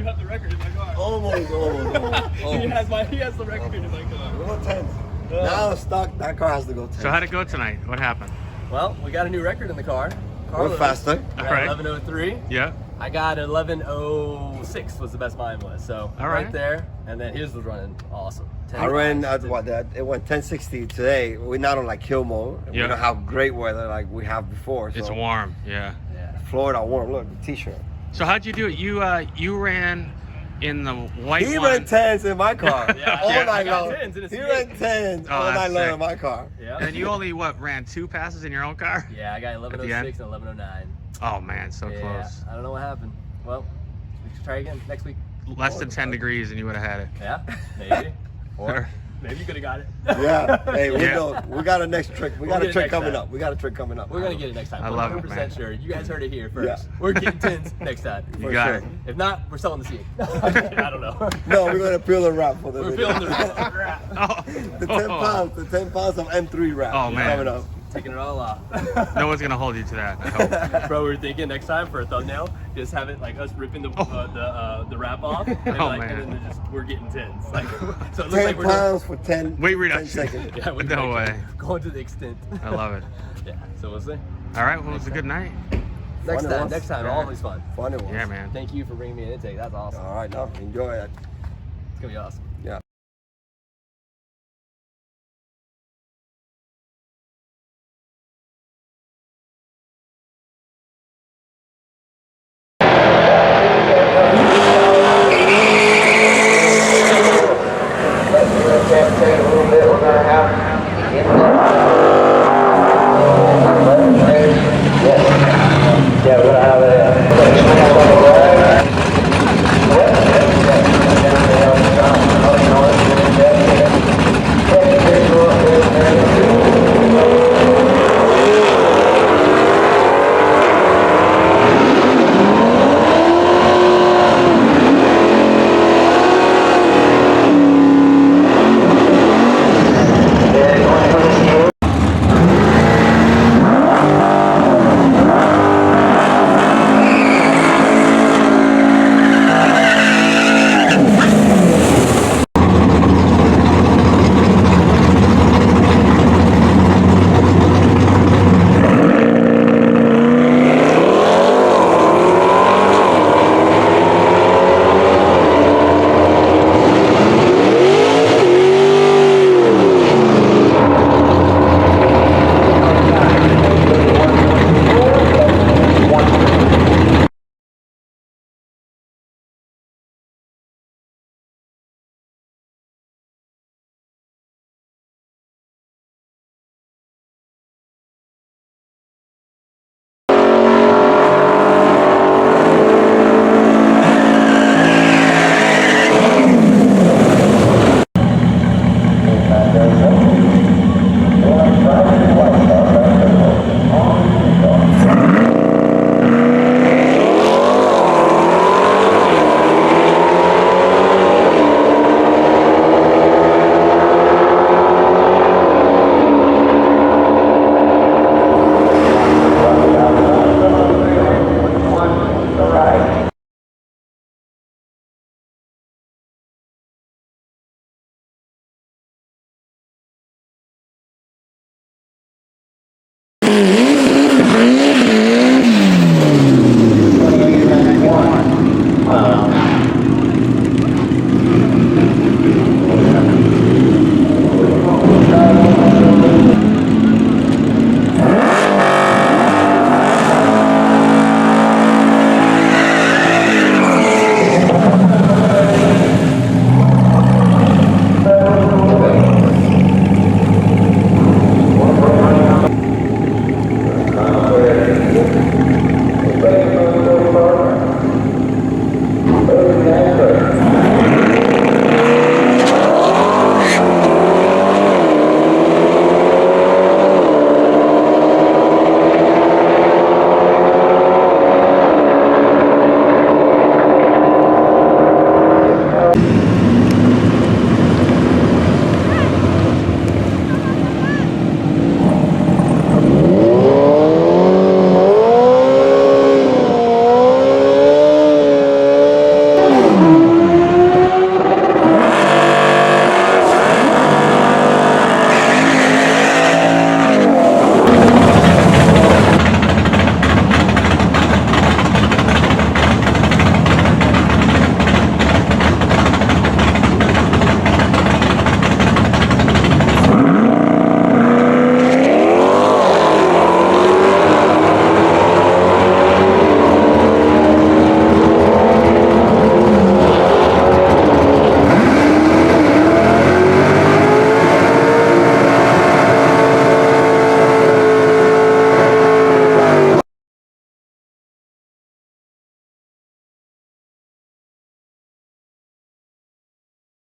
you have the record in my car. Almost. He has the record in my car. We'll go 10. Now stock, that car has to go 10. So how'd it go tonight? What happened? Well, we got a new record in the car. We're faster. All right. 11:03. Yeah. I got 11:06 was the best mine was. So All right. there, and then his was running awesome. 10 I ran miles. it went 1060 today. We're not on like kill mode. Yeah. We don't have great weather like we have before. So It's warm. Yeah. Yeah. Florida warm. Look, the t-shirt. So how'd you do it? You ran in the white He one. ran 10s in my car Yeah, all I night got long. 10s in a He C8. ran 10s Oh, all that's night long sick. in my car. Yeah. And you only ran 2 passes in your own car? Yeah, I got At the end? 11:06 and 11:09. Oh man, so Yeah, close. I don't know what happened. Well, we should try again next week. Less than 10 degrees and you would have had it. Yeah, maybe. Or maybe you could have got it. Yeah. Hey, we Yeah. know. We got a next trick. We We'll got get a it trick next coming time. up. We got a trick coming up. We're gonna get it next time. I love it, 100% man. sure. You guys heard it here first. Yeah. We're getting 10s next time. You For got sure. it. If not, we're selling the seat. I don't know. No, we're gonna peel a wrap for the We're video. feeling the wrap. Oh. The 10 pounds. The 10 pounds of M3 wrap. Oh, man. Coming up. Taking it all off. No one's gonna hold you to that. I hope. Bro, we were thinking next time for a thumbnail, just have it like us ripping the wrap off, and, Oh, like, man. and then just we're getting 10s. Like, so it looks 10 like we're doing, pounds for 10. Weight 10 reduction. seconds. yeah, we're No like, way. going to the extent. I love it. Yeah, so we'll see. All right, well, it was a good night. Next Fun time, ones. next time, Yeah. always fun. Funny one. Yeah, man. Thank you for bringing me an intake. That's awesome. All right, now enjoy it. It's gonna be awesome. Yeah.